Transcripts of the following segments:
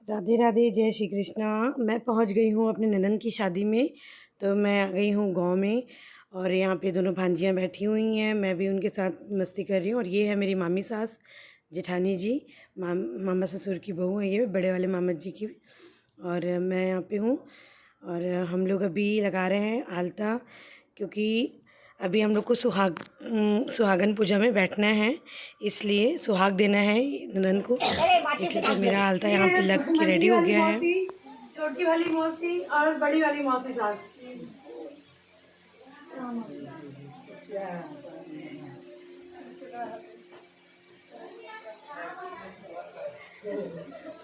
राधे राधे, जय श्री कृष्णा। मैं पहुंच गई हूं अपने ननद की शादी में। तो मैं आ गई हूं गांव में और यहाँ पे दोनों भांजियाँ बैठी हुई हैं। मैं भी उनके साथ मस्ती कर रही हूँ। और ये है मेरी मामी सास जेठानी जी, मामा ससुर की बहू है ये, बड़े वाले मामा जी की। और मैं यहाँ पे हूँ और हम लोग अभी लगा रहे हैं आलता, क्योंकि अभी हम लोग को सुहागन पूजा में बैठना है, इसलिए सुहाग देना है ननद को। देखिए तो मेरा आलता यहाँ पे लग के रेडी हो गया है। छोटी वाली मौसी और बड़ी वाली मौसी साथ।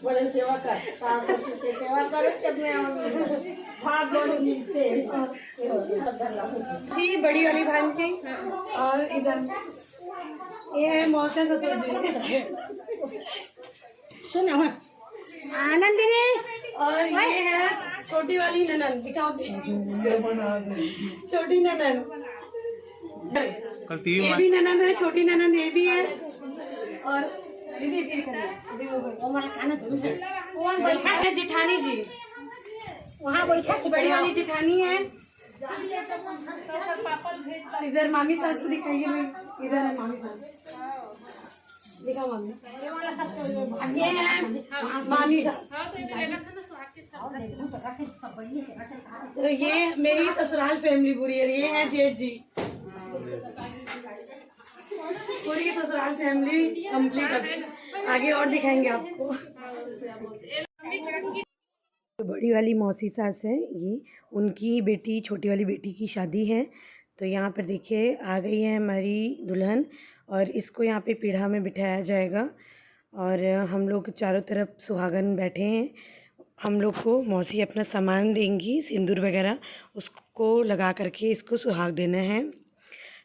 बड़े सेवा कर, सास ससुर की सेवा करो तब मैं भाग दौड़ मिलते जी बड़ी वाली भांजी और इधर ये है मौसा ससुर जी। सुनो आनंदिनी और ये है छोटी वाली ननद, दिखाओ छोटी ननद। ये भी ननद है, छोटी ननद ये भी है। और दीदी बैठा है जेठानी जी, वहाँ बैठा बड़ी वाली जेठानी है। इधर मामी सास को दिखाइए, मैं इधर है मामी सास, दिखा मामी। ये है मामी सास। तो ये मेरी ससुराल फैमिली पूरी है। ये है जेठ जी, पूरी ससुराल फैमिली कंप्लीट। अब आगे और दिखाएंगे आपको। तो बड़ी वाली मौसी सास है ये, उनकी बेटी छोटी वाली बेटी की शादी है। तो यहाँ पर देखिए आ गई है हमारी दुल्हन और इसको यहाँ पे पीढ़ा में बिठाया जाएगा। और हम लोग चारों तरफ सुहागन बैठे हैं। हम लोग को मौसी अपना सामान देंगी, सिंदूर वगैरह उसको लगा करके इसको सुहाग देना है।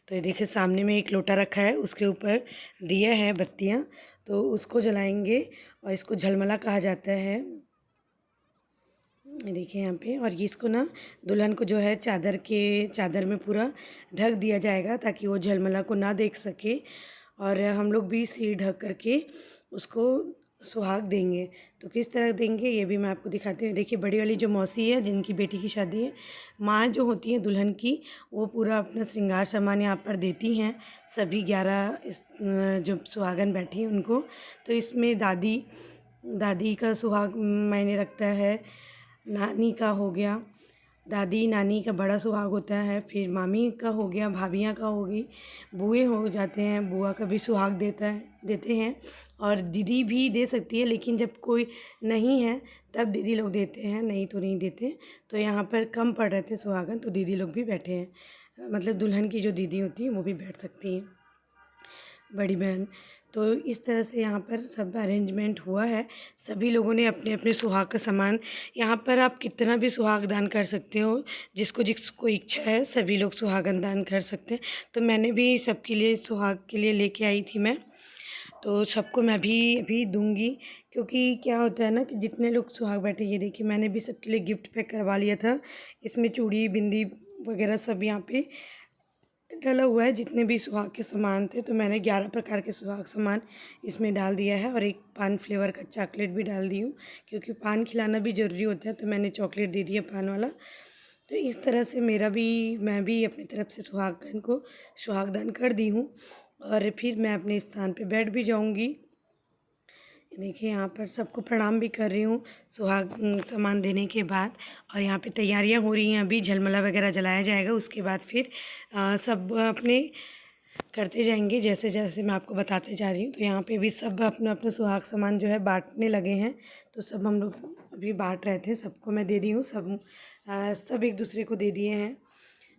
तो ये देखिए सामने में एक लोटा रखा है, उसके ऊपर दिया है बत्तियाँ, तो उसको जलाएंगे और इसको झलमला कहा जाता है। देखिए यहाँ पे। और ये इसको ना दुल्हन को जो है चादर में पूरा ढक दिया जाएगा ताकि वो झलमला को ना देख सके। और हम लोग भी सिर ढक करके उसको सुहाग देंगे। तो किस तरह देंगे ये भी मैं आपको दिखाती हूँ। देखिए बड़ी वाली जो मौसी है जिनकी बेटी की शादी है, माँ जो होती है दुल्हन की, वो पूरा अपना श्रृंगार सामान यहाँ पर देती हैं सभी 11 जो सुहागन बैठी हैं उनको। तो इसमें दादी का सुहाग मायने रखता है, नानी का हो गया, दादी नानी का बड़ा सुहाग होता है, फिर मामी का हो गया, भाभियाँ का हो गई, बुए हो जाते हैं, बुआ का भी सुहाग देते हैं। और दीदी भी दे सकती है, लेकिन जब कोई नहीं है तब दीदी लोग देते हैं, नहीं तो नहीं देते। तो यहाँ पर कम पड़ रहे थे सुहागन, तो दीदी लोग भी बैठे हैं। मतलब दुल्हन की जो दीदी होती है वो भी बैठ सकती हैं, बड़ी बहन। तो इस तरह से यहाँ पर सब अरेंजमेंट हुआ है। सभी लोगों ने अपने अपने सुहाग का सामान, यहाँ पर आप कितना भी सुहाग दान कर सकते हो, जिसको इच्छा है सभी लोग सुहागन दान कर सकते हैं। तो मैंने भी सबके लिए सुहाग के लिए लेके आई थी मैं, तो सबको मैं भी अभी दूंगी। क्योंकि क्या होता है ना कि जितने लोग सुहाग बैठे, ये देखिए मैंने भी सबके लिए गिफ्ट पैक करवा लिया था। इसमें चूड़ी बिंदी वगैरह सब यहाँ पे डला हुआ है, जितने भी सुहाग के सामान थे। तो मैंने 11 प्रकार के सुहाग सामान इसमें डाल दिया है और एक पान फ्लेवर का चॉकलेट भी डाल दी हूँ, क्योंकि पान खिलाना भी ज़रूरी होता है। तो मैंने चॉकलेट दे दिया पान वाला। तो इस तरह से मैं भी अपनी तरफ से सुहागदान कर दी हूँ। और फिर मैं अपने स्थान पे बैठ भी जाऊँगी। देखिए यहाँ पर सबको प्रणाम भी कर रही हूँ सुहाग सामान देने के बाद। और यहाँ पे तैयारियाँ हो रही हैं, अभी झलमला वगैरह जलाया जाएगा। उसके बाद फिर सब अपने करते जाएंगे जैसे जैसे मैं आपको बताते जा रही हूँ। तो यहाँ पे भी सब अपना अपना सुहाग सामान जो है बांटने लगे हैं। तो सब हम लोग अभी बांट रहे थे, सबको मैं दे दी हूँ। सब एक दूसरे को दे दिए हैं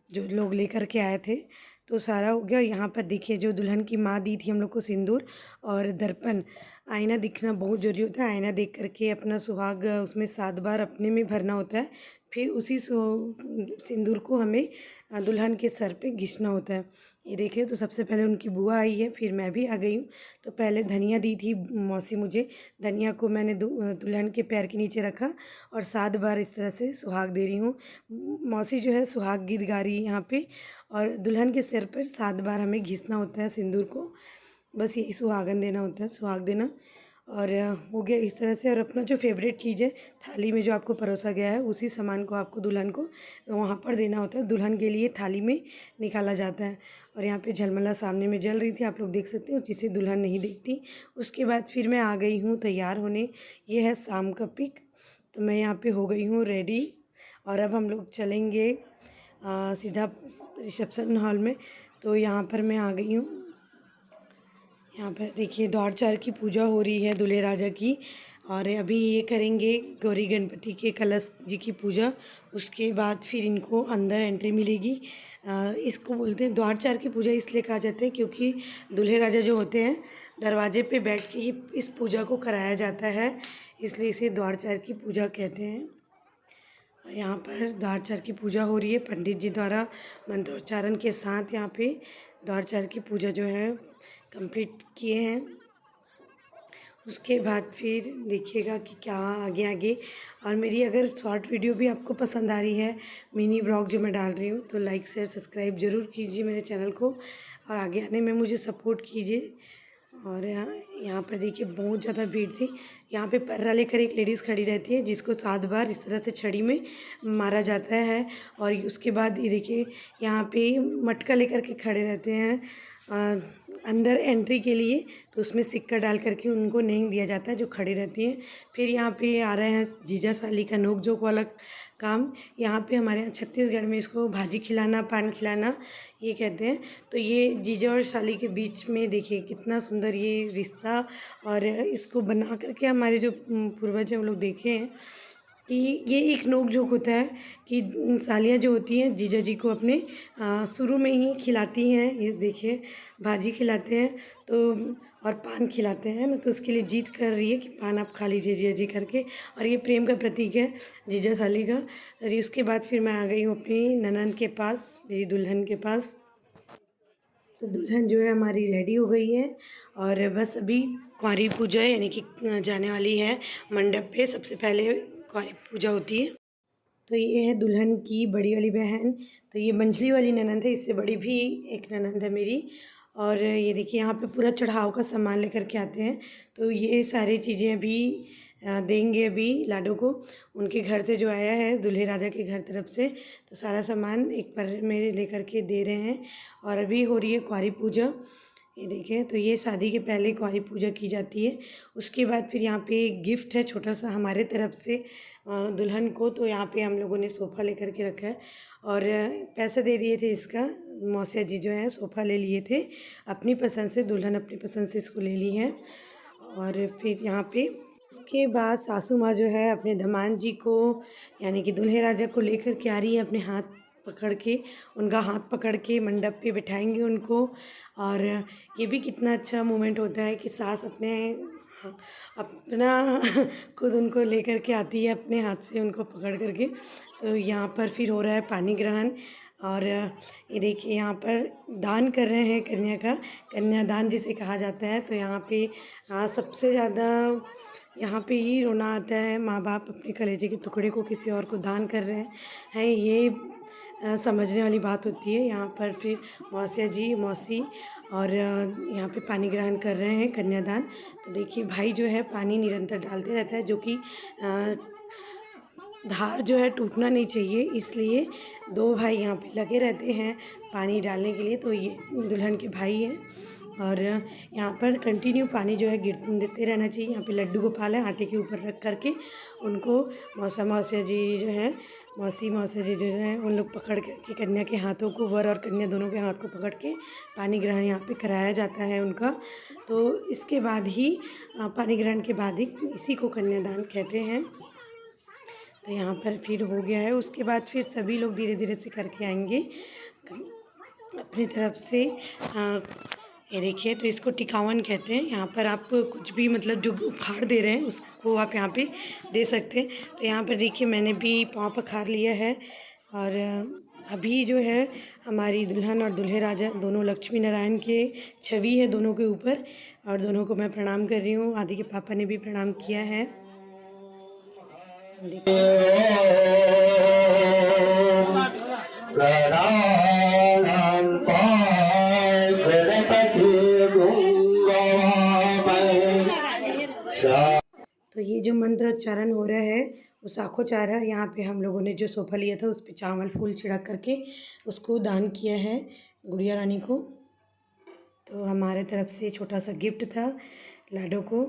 जो लोग लेकर के आए थे। तो सारा हो गया। और यहाँ पर देखिए जो दुल्हन की माँ दी थी हम लोग को सिंदूर और दर्पण, आईना दिखना बहुत ज़रूरी होता है। आईना देख करके अपना सुहाग उसमें 7 बार अपने में भरना होता है। फिर उसी सिंदूर को हमें दुल्हन के सर पे घिसना होता है। ये देखिए। तो सबसे पहले उनकी बुआ आई है, फिर मैं भी आ गई हूँ। तो पहले धनिया दी थी मौसी मुझे, धनिया को मैंने दुल्हन के पैर के नीचे रखा और 7 बार इस तरह से सुहाग दे रही हूँ। मौसी जो है सुहाग गीत गा रही है यहाँ पे। और दुल्हन के सिर पर 7 बार हमें घिसना होता है सिंदूर को। बस यही सुहागन देना होता है, सुहाग देना। और हो गया इस तरह से। और अपना जो फेवरेट चीज़ है थाली में जो आपको परोसा गया है उसी सामान को आपको दुल्हन को वहाँ पर देना होता है। दुल्हन के लिए थाली में निकाला जाता है। और यहाँ पे झलमला सामने में जल रही थी, आप लोग देख सकते हो, जिसे दुल्हन नहीं देखती। उसके बाद फिर मैं आ गई हूँ तैयार होने। ये है शाम का पिक। तो मैं यहाँ पे हो गई हूँ रेडी और अब हम लोग चलेंगे सीधा रिसेप्शन हॉल में। तो यहाँ पर मैं आ गई हूँ। यहाँ पर देखिए द्वार चार की पूजा हो रही है दूल्हे राजा की। और अभी ये करेंगे गौरी गणपति के कलश जी की पूजा। उसके बाद फिर इनको अंदर एंट्री मिलेगी। इसको बोलते हैं द्वार चार की पूजा, इसलिए कहा जाता है क्योंकि दूल्हे राजा जो होते हैं दरवाजे पे बैठ के ही इस पूजा को कराया जाता है, इसलिए इसे द्वार चार की पूजा कहते हैं। और यहाँ पर द्वार चार की पूजा हो रही है पंडित जी द्वारा मंत्रोच्चारण के साथ। यहाँ पे द्वार चार की पूजा जो है कंप्लीट किए हैं। उसके बाद फिर देखिएगा कि क्या आगे आगे। और मेरी अगर शॉर्ट वीडियो भी आपको पसंद आ रही है, मिनी व्लॉग जो मैं डाल रही हूँ, तो लाइक शेयर सब्सक्राइब ज़रूर कीजिए मेरे चैनल को और आगे आने में मुझे सपोर्ट कीजिए। और यहाँ पर देखिए बहुत ज़्यादा भीड़ थी। यहाँ पे पर्रा लेकर एक लेडीज़ खड़ी रहती है जिसको 7 बार इस तरह से छड़ी में मारा जाता है। और उसके बाद ये देखिए यहाँ पे मटका लेकर के खड़े रहते हैं अंदर एंट्री के लिए, तो उसमें सिक्का डाल करके उनको नहीं दिया जाता है जो खड़ी रहती हैं। फिर यहाँ पे आ रहे हैं जीजा साली का नोक झोंक वाला काम। यहाँ पे हमारे यहाँ छत्तीसगढ़ में इसको भाजी खिलाना, पान खिलाना ये कहते हैं। तो ये जीजा और साली के बीच में देखिए कितना सुंदर ये रिश्ता। और इसको बना करके हमारे जो पूर्वज हैं वो लोग देखे हैं कि ये एक नोक झोंक होता है कि सालियाँ जो होती हैं जीजा जी को अपने शुरू में ही खिलाती हैं। ये देखिए भाजी खिलाते हैं तो और पान खिलाते हैं ना, तो उसके लिए जीत कर रही है कि पान आप खा लीजिए जीजा जी करके। और ये प्रेम का प्रतीक है जीजा साली का। और उसके बाद फिर मैं आ गई हूँ अपनी ननंद के पास, मेरी दुल्हन के पास। तो दुल्हन जो है हमारी रेडी हो गई है और बस अभी कुंवारी पूजा यानी कि जाने वाली है मंडप पे। सबसे पहले कुंवारी पूजा होती है। तो ये है दुल्हन की बड़ी वाली बहन। तो ये मंझली वाली ननंद है, इससे बड़ी भी एक ननंद है मेरी। और ये देखिए यहाँ पे पूरा चढ़ाव का सामान लेकर के आते हैं। तो ये सारी चीज़ें अभी देंगे अभी लाडो को, उनके घर से जो आया है दूल्हे राजा के घर तरफ से। तो सारा सामान एक पर में लेकर के दे रहे हैं। और अभी हो रही है कुंवारी पूजा। ये देखिए तो ये शादी के पहले कुंवारी पूजा की जाती है। उसके बाद फिर यहाँ पे एक गिफ्ट है छोटा सा हमारे तरफ से दुल्हन को। तो यहाँ पे हम लोगों ने सोफ़ा लेकर के रखा है और पैसे दे दिए थे इसका। मौसिया जी जो है सोफ़ा ले लिए थे अपनी पसंद से, दुल्हन अपनी पसंद से इसको ले ली है। और फिर यहाँ पे उसके बाद सासू माँ जो है अपने दामाद जी को यानी कि दूल्हे राजा को लेकर के आ रही है, अपने हाथ पकड़ के, उनका हाथ पकड़ के मंडप पे बिठाएंगे उनको। और ये भी कितना अच्छा मोमेंट होता है कि सास अपना खुद उनको लेकर के आती है अपने हाथ से उनको पकड़ करके। तो यहाँ पर फिर हो रहा है पानी ग्रहण। और ये देखिए यहाँ पर दान कर रहे हैं कन्या का, कन्यादान जिसे कहा जाता है। तो यहाँ पे सबसे ज़्यादा यहाँ पे ही रोना आता है, माँ बाप अपने कलेजे के टुकड़े को किसी और को दान कर रहे हैं, ये समझने वाली बात होती है। यहाँ पर फिर मौसिया जी, मौसी और यहाँ पे पानी ग्रहण कर रहे हैं कन्यादान। तो देखिए भाई जो है पानी निरंतर डालते रहता है, जो कि धार जो है टूटना नहीं चाहिए, इसलिए 2 भाई यहाँ पे लगे रहते हैं पानी डालने के लिए। तो ये दुल्हन के भाई हैं और यहाँ पर कंटिन्यू पानी जो है देते रहना चाहिए। यहाँ पे लड्डू गोपाल है, आटे के ऊपर रख करके उनको मौसिया जी जो है, मौसिया जी जो है उन लोग पकड़ करके कन्या के हाथों को, वर और कन्या दोनों के हाथ को पकड़ के पानी ग्रहण यहाँ पे कराया जाता है उनका। तो इसके बाद ही पानी ग्रहण के बाद ही इसी को कन्यादान कहते हैं। तो यहाँ पर फिर हो गया है। उसके बाद फिर सभी लोग धीरे धीरे से करके आएंगे अपनी तरफ से। ये देखिए तो इसको टिकावन कहते हैं। यहाँ पर आप कुछ भी मतलब जो उपहार दे रहे हैं उसको आप यहाँ पे दे सकते हैं। तो यहाँ पर देखिए मैंने भी पाँव पखार लिया है। और अभी जो है हमारी दुल्हन और दूल्हे राजा दोनों लक्ष्मी नारायण के छवि है दोनों के ऊपर, और दोनों को मैं प्रणाम कर रही हूँ। आदि के पापा ने भी प्रणाम किया है। ये जो मंत्रोच्चारण हो रहा है वो साखोचार है। यहाँ पे हम लोगों ने जो सोफ़ा लिया था उस पे चावल फूल छिड़क करके उसको दान किया है गुड़िया रानी को। तो हमारे तरफ से छोटा सा गिफ्ट था लाडो को।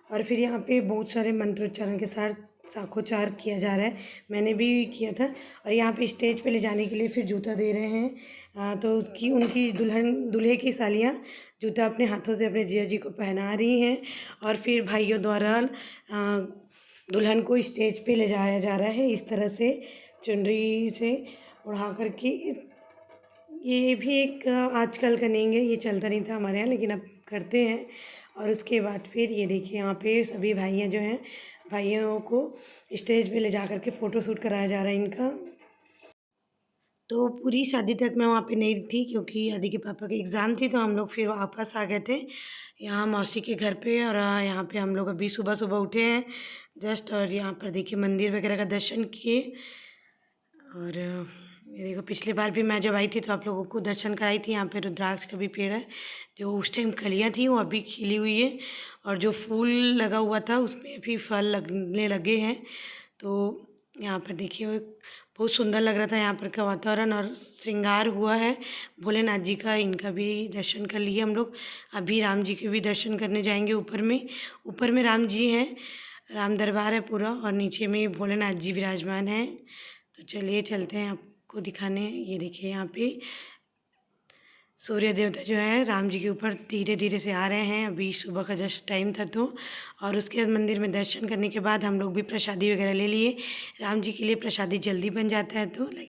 और फिर यहाँ पे बहुत सारे मंत्रोच्चारण के साथ साखोचार किया जा रहा है, मैंने भी किया था। और यहाँ पे स्टेज पे ले जाने के लिए फिर जूता दे रहे हैं। तो उनकी दूल्हे की सालियाँ जूता अपने हाथों से अपने जीजा जी को पहना रही हैं। और फिर भाइयों द्वारा दुल्हन को स्टेज पे ले जाया जा रहा है इस तरह से चुनरी से उड़ा करके। ये भी एक आजकल का नहीं है, ये चलता नहीं था हमारे यहाँ, लेकिन अब करते हैं। और उसके बाद फिर ये देखिए यहाँ पे सभी भाइयाँ जो हैं, भाइयों को स्टेज पे ले जा कर के फ़ोटो शूट कराया जा रहा है इनका। तो पूरी शादी तक मैं वहाँ पे नहीं थी क्योंकि आदि के पापा की एग्ज़ाम थी, तो हम लोग फिर वापस आ गए थे यहाँ मौसी के घर पे। और यहाँ पे हम लोग अभी सुबह सुबह उठे हैं जस्ट, और यहाँ पर देखिए मंदिर वगैरह का दर्शन किए। और ये देखो पिछली बार भी मैं जब आई थी तो आप लोगों को दर्शन कराई थी। यहाँ पे रुद्राक्ष का भी पेड़ है, जो उस टाइम कलियाँ थी वो अभी खिली हुई है, और जो फूल लगा हुआ था उसमें भी फल लगने लगे हैं। तो यहाँ पर देखिए बहुत सुंदर लग रहा था यहाँ पर का वातावरण, और श्रृंगार हुआ है भोलेनाथ जी का। इनका भी दर्शन कर लिए हम लोग। अभी राम जी के भी दर्शन करने जाएंगे। ऊपर में राम जी हैं, राम दरबार है पूरा, और नीचे में भोलेनाथ जी विराजमान हैं। तो चलिए चलते हैं आपको दिखाने। ये देखिए यहाँ पे सूर्य देवता जो है राम जी के ऊपर धीरे धीरे से आ रहे हैं। अभी सुबह का जस्ट टाइम था तो। और उसके बाद मंदिर में दर्शन करने के बाद हम लोग भी प्रसादी वगैरह ले लिए। राम जी के लिए प्रसादी जल्दी बन जाता है तो